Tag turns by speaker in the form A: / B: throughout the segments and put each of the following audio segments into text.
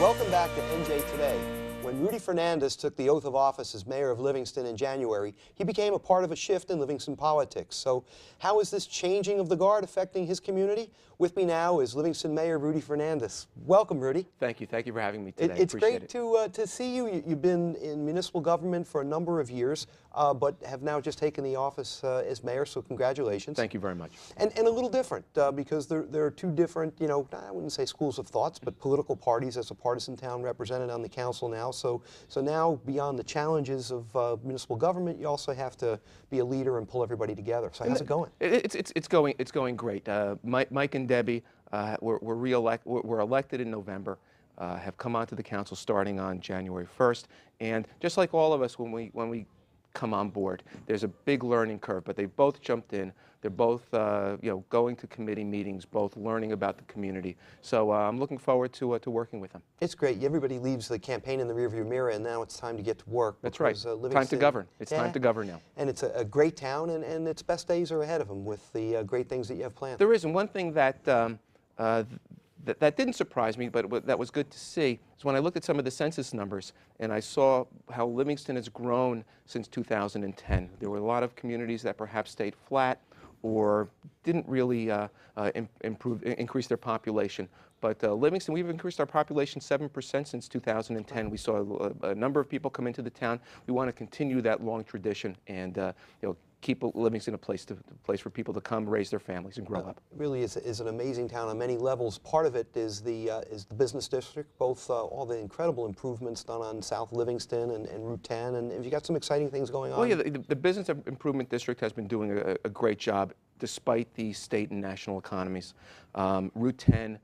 A: Welcome back to NJ Today. When Rudy Fernandez took the oath of office as mayor of Livingston in January, he became a part of a shift in Livingston politics. So how is this changing of the guard affecting his community? With me now is Livingston Mayor Rudy Fernandez. Welcome, Rudy.
B: Thank you. Thank you for having me today.
A: It's great to see you. You've been in municipal government for a number of years, but have now just taken the office as mayor, so congratulations.
B: Thank you very much.
A: And a little different, because there are two different, I wouldn't say schools of thoughts, but political parties. As a partisan town represented on the council now. So now, beyond the challenges of municipal government, you also have to be a leader and pull everybody together. So how's it going?
B: It's going great. Mike and Debbie were elected in November. Have come onto the council starting on January 1st, and just like all of us, when we come on board, there's a big learning curve. But they both jumped in. They're both going to committee meetings, both learning about the community. So I'm looking forward to working with them.
A: It's great. Everybody leaves the campaign in the rearview mirror, and now it's time to get to work.
B: That's right. Time to govern. It's time to govern now.
A: And it's a great town, and its best days are ahead of them with the great things that you have planned.
B: There is, and one thing that that didn't surprise me, but that was good to see, is when I looked at some of the census numbers and I saw how Livingston has grown since 2010. There were a lot of communities that perhaps stayed flat or didn't really increase their population. But Livingston, we've increased our population 7% since 2010. We saw a number of people come into the town. We want to continue that long tradition and keep Livingston a place for people to come, raise their families, and grow up.
A: It really is an amazing town on many levels. Part of it is the business district, both all the incredible improvements done on South Livingston and Route 10, and have you got some exciting things going on?
B: Well, yeah, the business improvement district has been doing a great job despite the state and national economies. Route 10.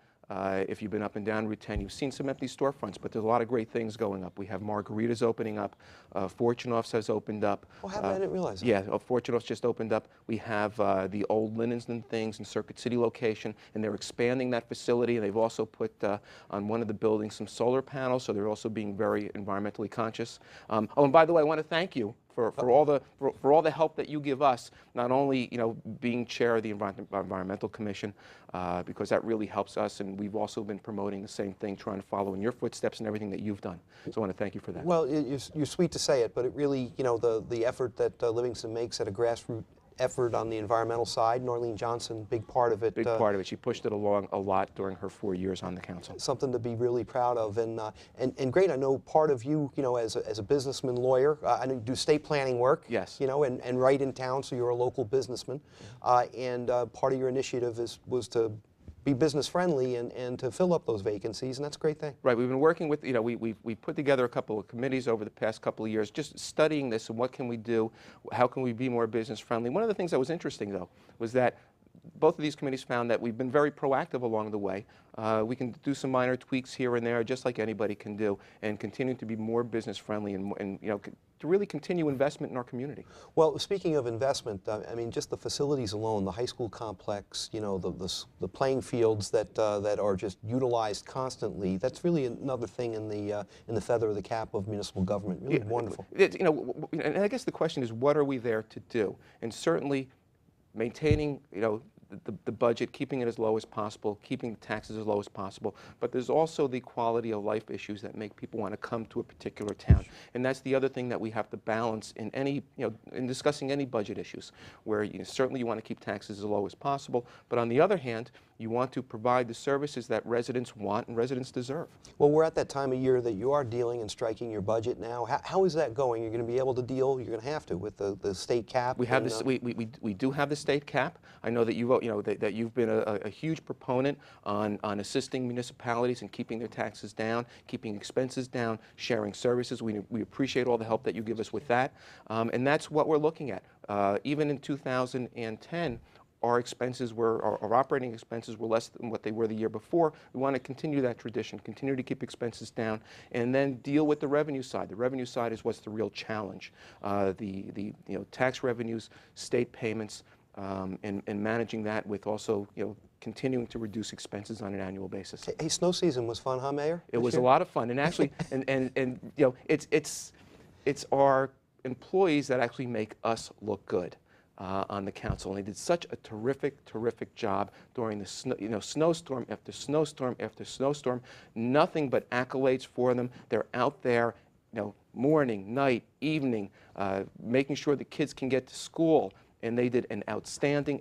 B: If you've been up and down Route 10, you've seen some empty storefronts, but there's a lot of great things going up. We have Margaritas opening up. Fortunoff's has opened up.
A: Oh, I didn't realize that.
B: Yeah, Fortunoff's just opened up. We have the old Linens and Things in Circuit City location, and they're expanding that facility. And they've also put on one of the buildings some solar panels, so they're also being very environmentally conscious. Oh, and by the way, I want to thank you for all the help that you give us, not only being chair of the Environmental Commission, because that really helps us, and we've also been promoting the same thing, trying to follow in your footsteps and everything that you've done. So I want to thank you for that.
A: Well, you're sweet to say it, but it really, the effort that Livingston makes at a grassroots effort on the environmental side, Norlene Johnson, big part of it.
B: Big part of it. She pushed it along a lot during her 4 years on the council.
A: Something to be really proud of, and great. I know part of you, as a businessman lawyer. I know you do estate planning work.
B: Yes.
A: And right in town, so you're a local businessman, and part of your initiative was to be business friendly and to fill up those vacancies, and that's a great thing.
B: Right. We've been working with, we put together a couple of committees over the past couple of years, just studying this and what can we do, how can we be more business friendly. One of the things that was interesting, though, was that both of these committees found that we've been very proactive along the way. We can do some minor tweaks here and there, just like anybody can do, and continue to be more business friendly and to really continue investment in our community.
A: Well, speaking of investment, I mean, just the facilities alone, the high school complex, the playing fields that are just utilized constantly. That's really another thing in the feather of the cap of municipal government. Really wonderful.
B: And I guess the question is, what are we there to do? And certainly, maintaining, the budget, keeping it as low as possible, keeping the taxes as low as possible. But there's also the quality of life issues that make people want to come to a particular town. And that's the other thing that we have to balance in any, in discussing any budget issues, where certainly you want to keep taxes as low as possible, but on the other hand, you want to provide the services that residents want and residents deserve.
A: Well, we're at that time of year that you are dealing and striking your budget now. How is that going? You're going to be able to deal, you're going to have to, with the state cap?
B: We have this, we do have the state cap. I know that that you've been a huge proponent on assisting municipalities and keeping their taxes down, keeping expenses down, sharing services. We appreciate all the help that you give us with that. And that's what we're looking at. Even in 2010, our operating expenses were less than what they were the year before. We want to continue that tradition, continue to keep expenses down, and then deal with the revenue side. The revenue side is what's the real challenge. The tax revenues, state payments, and managing that with also continuing to reduce expenses on an annual basis.
A: Hey, snow season was fun, huh, Mayor?
B: It was a lot of fun, and actually, it's our employees that actually make us look good. on the council, and they did such a terrific job during the snowstorm after snowstorm after snowstorm. Nothing but accolades for them. They're out there, morning, night, evening, making sure the kids can get to school, and they did an outstanding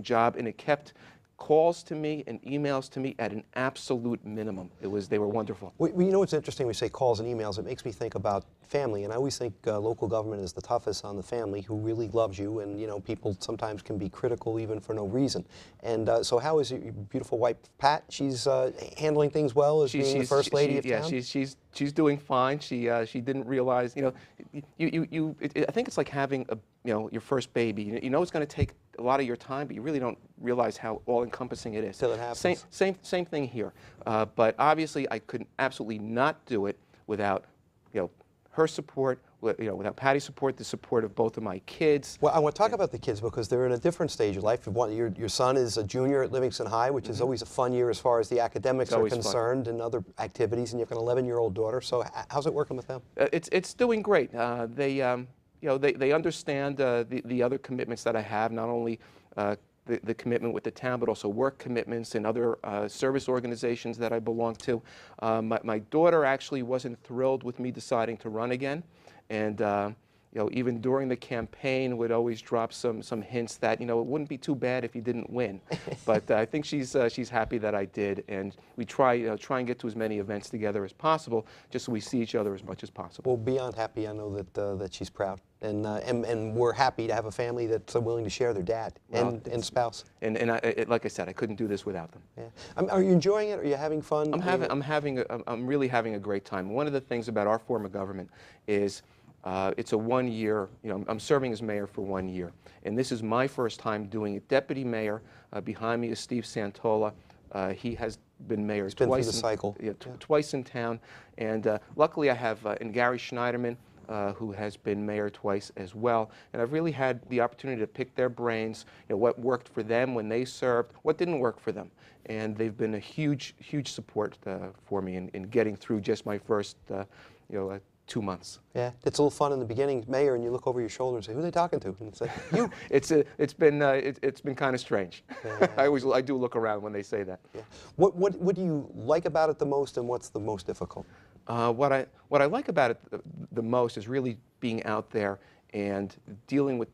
B: job, and it kept calls to me and emails to me at an absolute minimum. They were wonderful.
A: Well, you know what's interesting? We say calls and emails. It makes me think about family, and I always think local government is the toughest on the family, who really loves you, and people sometimes can be critical even for no reason. And so, how is your beautiful wife Pat? She's handling things well as being the first lady of town.
B: Yeah, she's doing fine. She didn't realize, I think it's like having your first baby. You know it's going to take a lot of your time, but you really don't realize how all-encompassing it is.
A: Till it happens.
B: Same thing here. But obviously, I could absolutely not do it without, her support, without Patty's support, the support of both of my kids.
A: Well, I want to talk about the kids because they're in a different stage of life. Your son is a junior at Livingston High, which is always a fun year as far as the academics are concerned and other activities, and you have an 11-year-old daughter. So how's it working with them?
B: It's doing great. They understand the other commitments that I have, not only the commitment with the town, but also work commitments and other service organizations that I belong to. My daughter actually wasn't thrilled with me deciding to run again, and even during the campaign would always drop some hints that it wouldn't be too bad if you didn't win. But I think she's happy that I did, and we try and get to as many events together as possible, just so we see each other as much as possible.
A: Well, beyond happy, I know that she's proud, and we're happy to have a family that's willing to share their dad and spouse.
B: And like I said, I couldn't do this without them.
A: Yeah. Are you enjoying it? Are you having fun?
B: I'm really having a great time. One of the things about our form of government is it's a 1 year, I'm serving as mayor for 1 year. And this is my first time doing it. Deputy mayor, behind me is Steve Santola. He has been mayor
A: He's been
B: twice.
A: Through the cycle.
B: Twice in town. And luckily I have and Gary Schneiderman, who has been mayor twice as well. And I've really had the opportunity to pick their brains, what worked for them when they served, what didn't work for them. And they've been a huge support for me in getting through just my first, 2 months.
A: Yeah, it's a little fun in the beginning, mayor, and you look over your shoulder and say, "Who are they talking to?" And it's like, "You."
B: It's been kind of strange.
A: Yeah.
B: I do look around when they say that.
A: Yeah. What do you like about it the most, and what's the most difficult?
B: What I like about it the most is really being out there and dealing with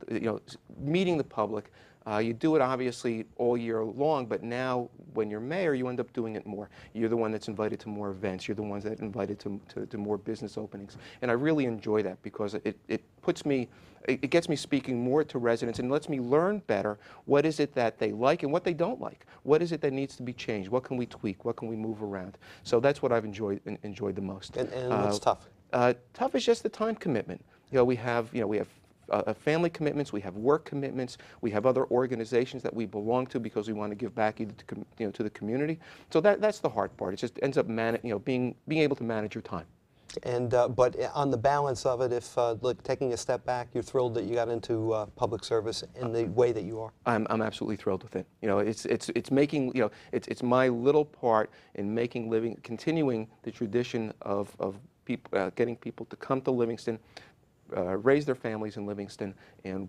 B: meeting the public. You do it obviously all year long, but now when you're mayor, you end up doing it more. You're the one that's invited to more events. You're the ones that invited to more business openings. And I really enjoy that because it gets me speaking more to residents and lets me learn better what is it that they like and what they don't like. What is it that needs to be changed? What can we tweak? What can we move around? So that's what I've enjoyed the most.
A: And what's tough?
B: Tough is just the time commitment. We have family commitments, we have work commitments, we have other organizations that we belong to because we want to give back either to the community. So that's the hard part. It just ends up being able to manage your time.
A: And but on the balance of it, if like taking a step back, you're thrilled that you got into public service in the way that you are.
B: I'm absolutely thrilled with it. It's making it's my little part in continuing the tradition of people getting people to come to Livingston. Raise their families in Livingston and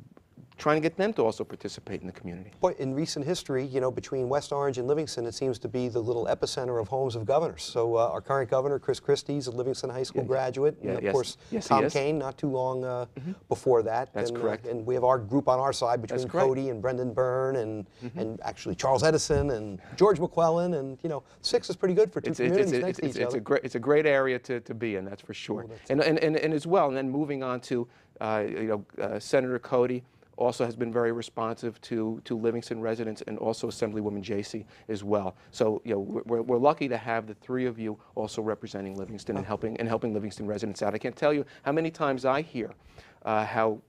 B: trying to get them to also participate in the community.
A: But in recent history, between West Orange and Livingston, it seems to be the little epicenter of homes of governors. So our current governor, Chris Christie, is a Livingston High School graduate. And of course, Tom Kane, not too long before that.
B: That's correct.
A: And we have our group on our side between Cody and Brendan Byrne and actually Charles Edison and George McClellan. And, 6 is pretty good for two communities next to each other.
B: It's a great area to be in, that's for sure. And as well, and then moving on to, Senator Cody, also has been very responsive to Livingston residents and also Assemblywoman Jaycee as well. So we're lucky to have the three of you also representing Livingston and helping Livingston residents out. I can't tell you how many times I hear how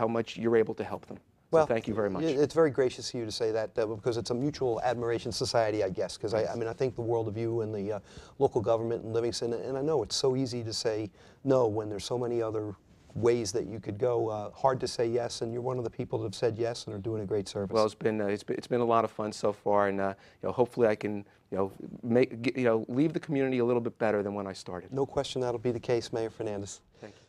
B: much you're able to help them. So well, thank you very much.
A: It's very gracious of you to say that because it's a mutual admiration society, I guess. Because I think the world of you and the local government in Livingston, and I know it's so easy to say no when there's so many other ways that you could go. Hard to say yes, and you're one of the people that have said yes and are doing a great service.
B: Well, it's been a lot of fun so far, and hopefully I can leave the community a little bit better than when I started.
A: No question that'll be the case, Mayor Fernandez.
B: Thank you.